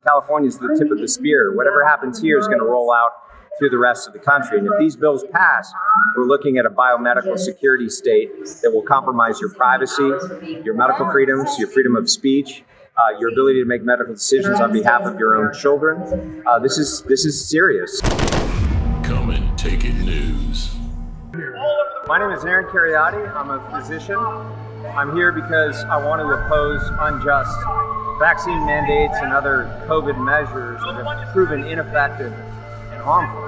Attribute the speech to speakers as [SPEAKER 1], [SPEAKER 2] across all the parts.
[SPEAKER 1] California is the tip of the spear. Whatever happens here is going to roll out through the rest of the country. And if these bills pass, we're looking at a biomedical security state that will compromise your privacy, your medical freedoms, your freedom of speech, your ability to make medical decisions on behalf of your own children. This is serious.
[SPEAKER 2] Come and take it news.
[SPEAKER 1] My name is Kheriaty. I'm a physician. I'm here because I want to oppose unjust vaccine mandates and other COVID measures that have proven ineffective and harmful.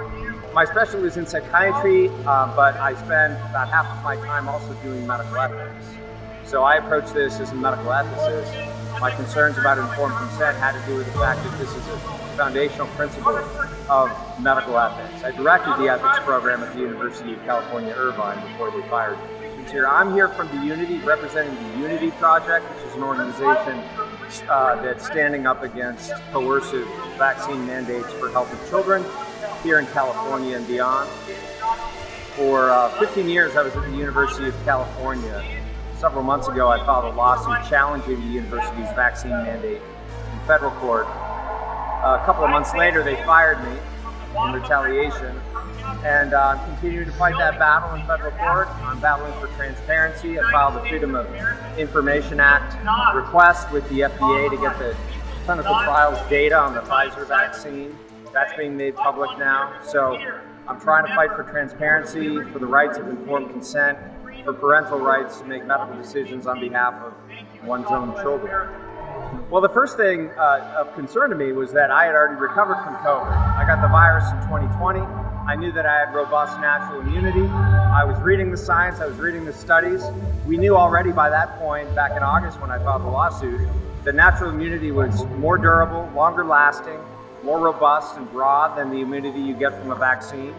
[SPEAKER 1] My specialty is in psychiatry, but I spend about half of my time also doing medical ethics. So I approach this as a medical ethicist. My concerns about informed consent had to do with the fact that this is a foundational principle of medical ethics. I directed the ethics program at the University of California, Irvine before they fired me. I'm here from the Unity, representing the Unity Project, which is an organization that's standing up against coercive vaccine mandates for healthy children here in California and beyond. For 15 years, I was at the University of California. Several months ago, I filed a lawsuit challenging the university's vaccine mandate in federal court. A couple of months later, they fired me in retaliation. And I'm continuing to fight that battle in federal court. I'm battling for transparency. I filed a Freedom of Information Act request with the FDA to get the clinical trials data on the Pfizer vaccine. That's being made public now. So I'm trying to fight for transparency, for the rights of informed consent, for parental rights to make medical decisions on behalf of one's own children. Well, the first thing of concern to me was that I had already recovered from COVID. I got the virus in 2020. I knew that I had robust natural immunity. I was reading the science, I was reading the studies. We knew already by that point, back in August when I filed the lawsuit, that natural immunity was more durable, longer lasting, more robust and broad than the immunity you get from a vaccine.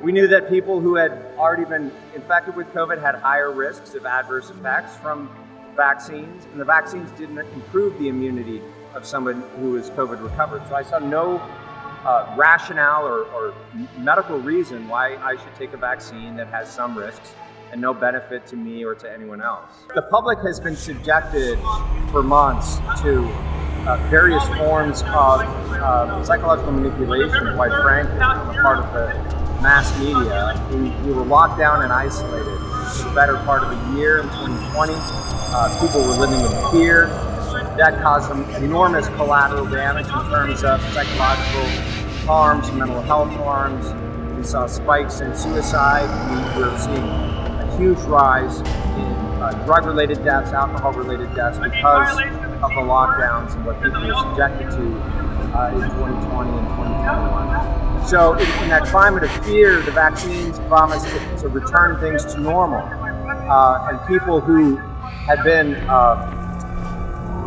[SPEAKER 1] We knew that people who had already been infected with COVID had higher risks of adverse effects from vaccines, and the vaccines didn't improve the immunity of someone who was COVID recovered. So I saw no rationale or medical reason why I should take a vaccine that has some risks and no benefit to me or to anyone else. The public has been subjected for months to various forms of psychological manipulation, quite frankly, on the part of the mass media. We were locked down and isolated for the better part of a year in 2020. People were living in fear. That caused some enormous collateral damage in terms of psychological harms, mental health harms. We saw spikes in suicide. We were seeing a huge rise in drug-related deaths, alcohol-related deaths because of the lockdowns and what people were subjected to in 2020 and 2021. So in that climate of fear, the vaccines promised to return things to normal. And people who had been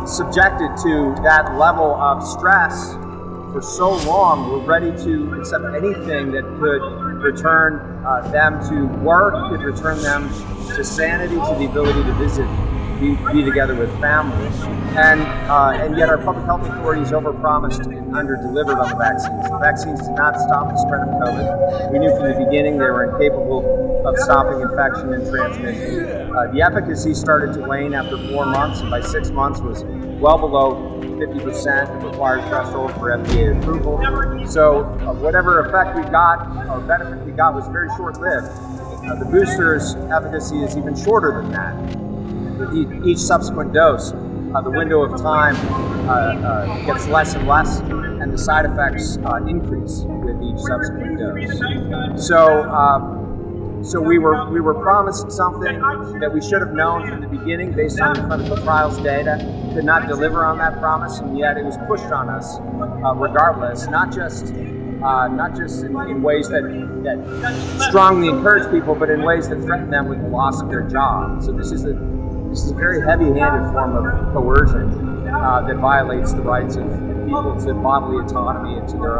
[SPEAKER 1] subjected to that level of stress for so long were ready to accept anything that could return them to work, could return them to sanity, to the ability to visit, be together with families. And yet our public health authorities overpromised and under-delivered on the vaccines. The vaccines did not stop the spread of COVID. We knew from the beginning they were incapable of stopping infection and transmission. The efficacy started to wane after 4 months, and by 6 months was well below 50% of required threshold for FDA approval. So whatever effect we got, or benefit we got, was very short-lived. The booster's efficacy is even shorter than that. With each subsequent dose, the window of time gets less and less, and the side effects increase with each subsequent dose. So we were promised something that we should have known from the beginning based on the clinical trials data, could not deliver on that promise, and yet it was pushed on us regardless, not just in ways that strongly encourage people, but in ways that threaten them with the loss of their job. So this is a very heavy-handed form of coercion that violates the rights of people to bodily autonomy and to their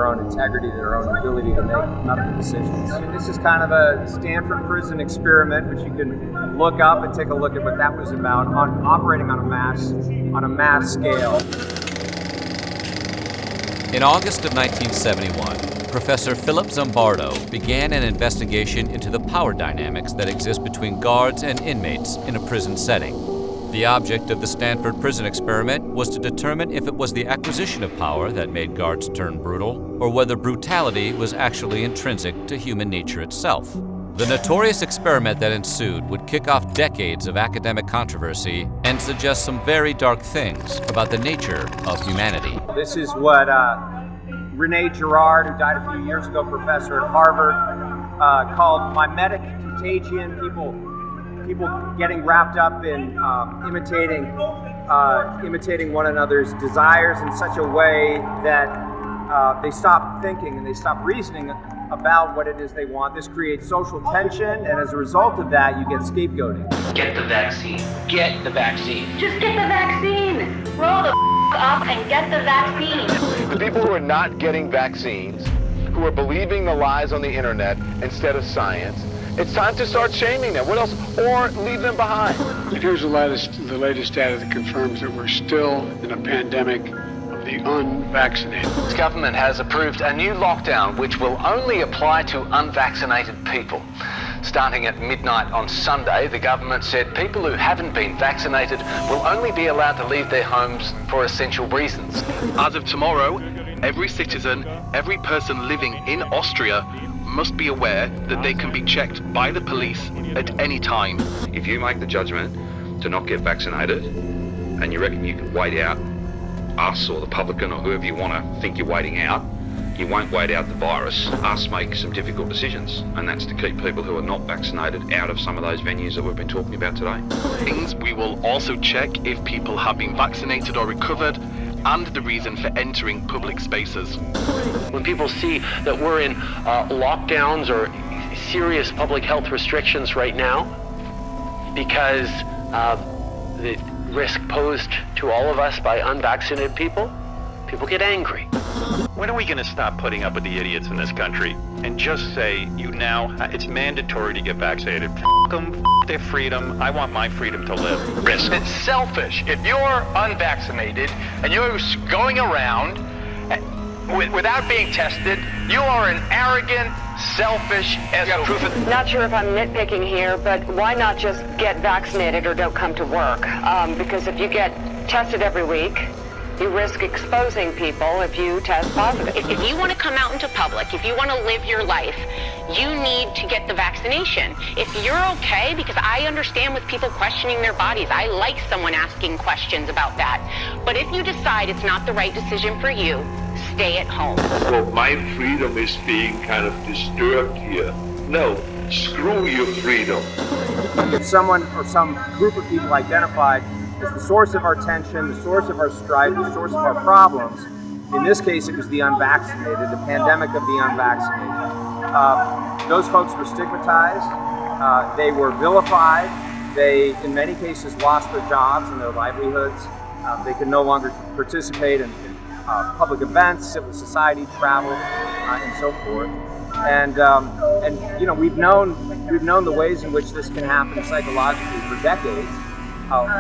[SPEAKER 1] own integrity, their own ability to make medical decisions. I mean, this is kind of a Stanford prison experiment, which you can look up and take a look at what that was about, operating on a mass scale.
[SPEAKER 3] In August of 1971, Professor Philip Zimbardo began an investigation into the power dynamics that exist between guards and inmates in a prison setting. The object of the Stanford prison experiment was to determine if it was the acquisition of power that made guards turn brutal, or whether brutality was actually intrinsic to human nature itself. The notorious experiment that ensued would kick off decades of academic controversy and suggest some very dark things about the nature of humanity.
[SPEAKER 1] This is what Rene Girard, who died a few years ago, professor at Harvard, called mimetic contagion. People getting wrapped up in imitating one another's desires in such a way that they stop thinking and they stop reasoning about what it is they want. This creates social tension, and as a result of that, you get scapegoating.
[SPEAKER 4] Get the vaccine. Get the vaccine.
[SPEAKER 5] Just get the vaccine. Roll the up and get the vaccine.
[SPEAKER 6] The people who are not getting vaccines, who are believing the lies on the internet instead of science, it's time to start shaming them. What else? Or leave them behind.
[SPEAKER 7] Here's the latest data that confirms that we're still in a pandemic of the unvaccinated.
[SPEAKER 4] This government has approved a new lockdown which will only apply to unvaccinated people. Starting at midnight on Sunday, the government said people who haven't been vaccinated will only be allowed to leave their homes for essential reasons.
[SPEAKER 8] As of tomorrow, every citizen, every person living in Austria must be aware that they can be checked by the police at any time.
[SPEAKER 9] If you make the judgment to not get vaccinated and you reckon you can wait out us or the publican or whoever you want to think you're waiting out, you won't wait out the virus. Us make some difficult decisions, and that's to keep people who are not vaccinated out of some of those venues that we've been talking about today.
[SPEAKER 8] We will also check if people have been vaccinated or recovered and the reason for entering public spaces.
[SPEAKER 4] When people see that we're in lockdowns or serious public health restrictions right now because of the risk posed to all of us by unvaccinated people get angry.
[SPEAKER 10] When are we going to stop putting up with the idiots in this country and just say, it's mandatory to get vaccinated. F them, f their freedom. I want my freedom to live.
[SPEAKER 4] Risk. It's selfish. If you're unvaccinated and you're going around without being tested, you are an arrogant, selfish SOB.
[SPEAKER 11] Not sure if I'm nitpicking here, but why not just get vaccinated or don't come to work? Because if you get tested every week, you risk exposing people if you test positive.
[SPEAKER 12] If you want to come out into public, if you want to live your life, you need to get the vaccination. If you're okay, because I understand with people questioning their bodies, I like someone asking questions about that. But if you decide it's not the right decision for you, stay at home.
[SPEAKER 13] Well, my freedom is being kind of disturbed here. No, screw your freedom.
[SPEAKER 1] If someone or some group of people identified as the source of our tension, the source of our strife, the source of our problems, in this case it was the unvaccinated, the pandemic of the unvaccinated. Those folks were stigmatized, they were vilified, they in many cases lost their jobs and their livelihoods, they could no longer participate in public events, civil society, travel, and so forth. And we've known the ways in which this can happen psychologically for decades.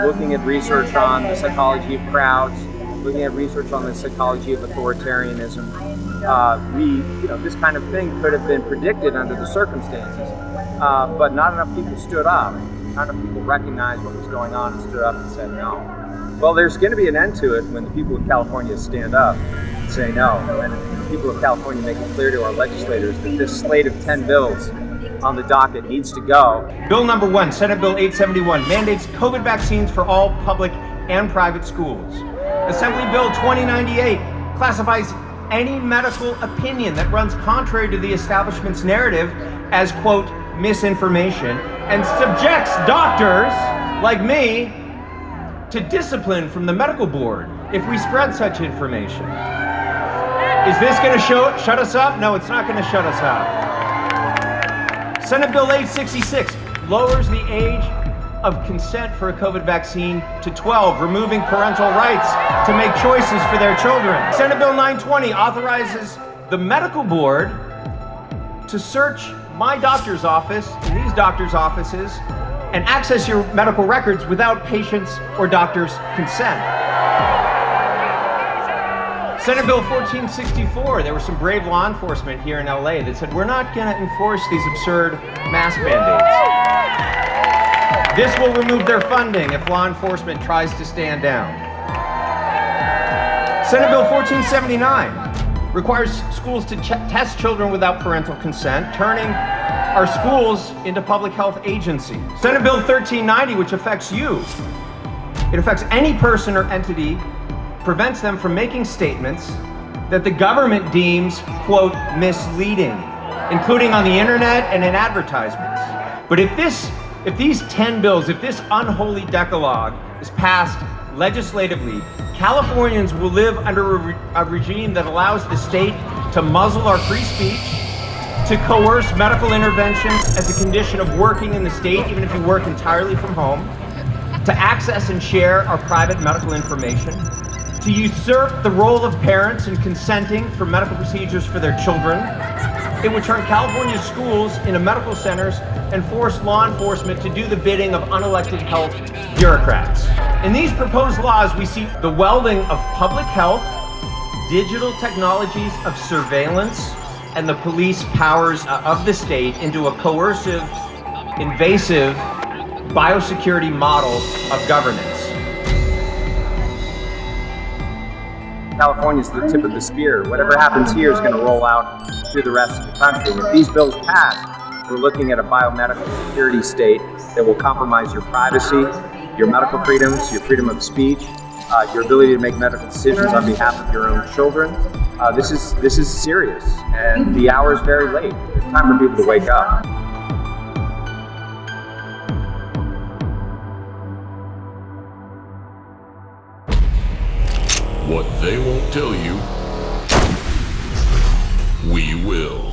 [SPEAKER 1] Looking at research on the psychology of crowds, looking at research on the psychology of authoritarianism, this kind of thing could have been predicted under the circumstances, but not enough people stood up. Not enough people recognized what was going on and stood up and said no. Well, there's going to be an end to it when the people of California stand up and say no, and the people of California make it clear to our legislators that this slate of 10 bills on the docket needs to go.
[SPEAKER 14] Bill number 1, Senate Bill 871, mandates COVID vaccines for all public and private schools. Assembly Bill 2098 classifies any medical opinion that runs contrary to the establishment's narrative as, quote, misinformation, and subjects doctors like me to discipline from the medical board if we spread such information. Is this going to shut us up? No, it's not going to shut us up. Senate Bill 866 lowers the age of consent for a COVID vaccine to 12, removing parental rights to make choices for their children. Senate Bill 920 authorizes the medical board to search my doctor's office and these doctors' offices and access your medical records without patients' or doctors' consent. Senate Bill 1464, there were some brave law enforcement here in LA that said, we're not going to enforce these absurd mask mandates. This will remove their funding if law enforcement tries to stand down. Senate Bill 1479 requires schools to test children without parental consent, turning our schools into public health agencies. Senate Bill 1390, which affects you. It affects any person or entity, prevents them from making statements that the government deems, quote, misleading, including on the internet and in advertisements. But if these 10 bills, if this unholy decalogue is passed legislatively, Californians will live under a regime that allows the state to muzzle our free speech, to coerce medical interventions as a condition of working in the state, even if you work entirely from home, to access and share our private medical information, to usurp the role of parents in consenting for medical procedures for their children. It would turn California's schools into medical centers and force law enforcement to do the bidding of unelected health bureaucrats. In these proposed laws, we see the welding of public health, digital technologies of surveillance, and the police powers of the state into a coercive, invasive biosecurity model of governance.
[SPEAKER 1] California's the tip of the spear. Whatever happens here is going to roll out through the rest of the country. If these bills pass, we're looking at a biomedical security state that will compromise your privacy, your medical freedoms, your freedom of speech, your ability to make medical decisions on behalf of your own children. This is serious, and the hour is very late. It's time for people to wake up.
[SPEAKER 2] What they won't tell you, we will.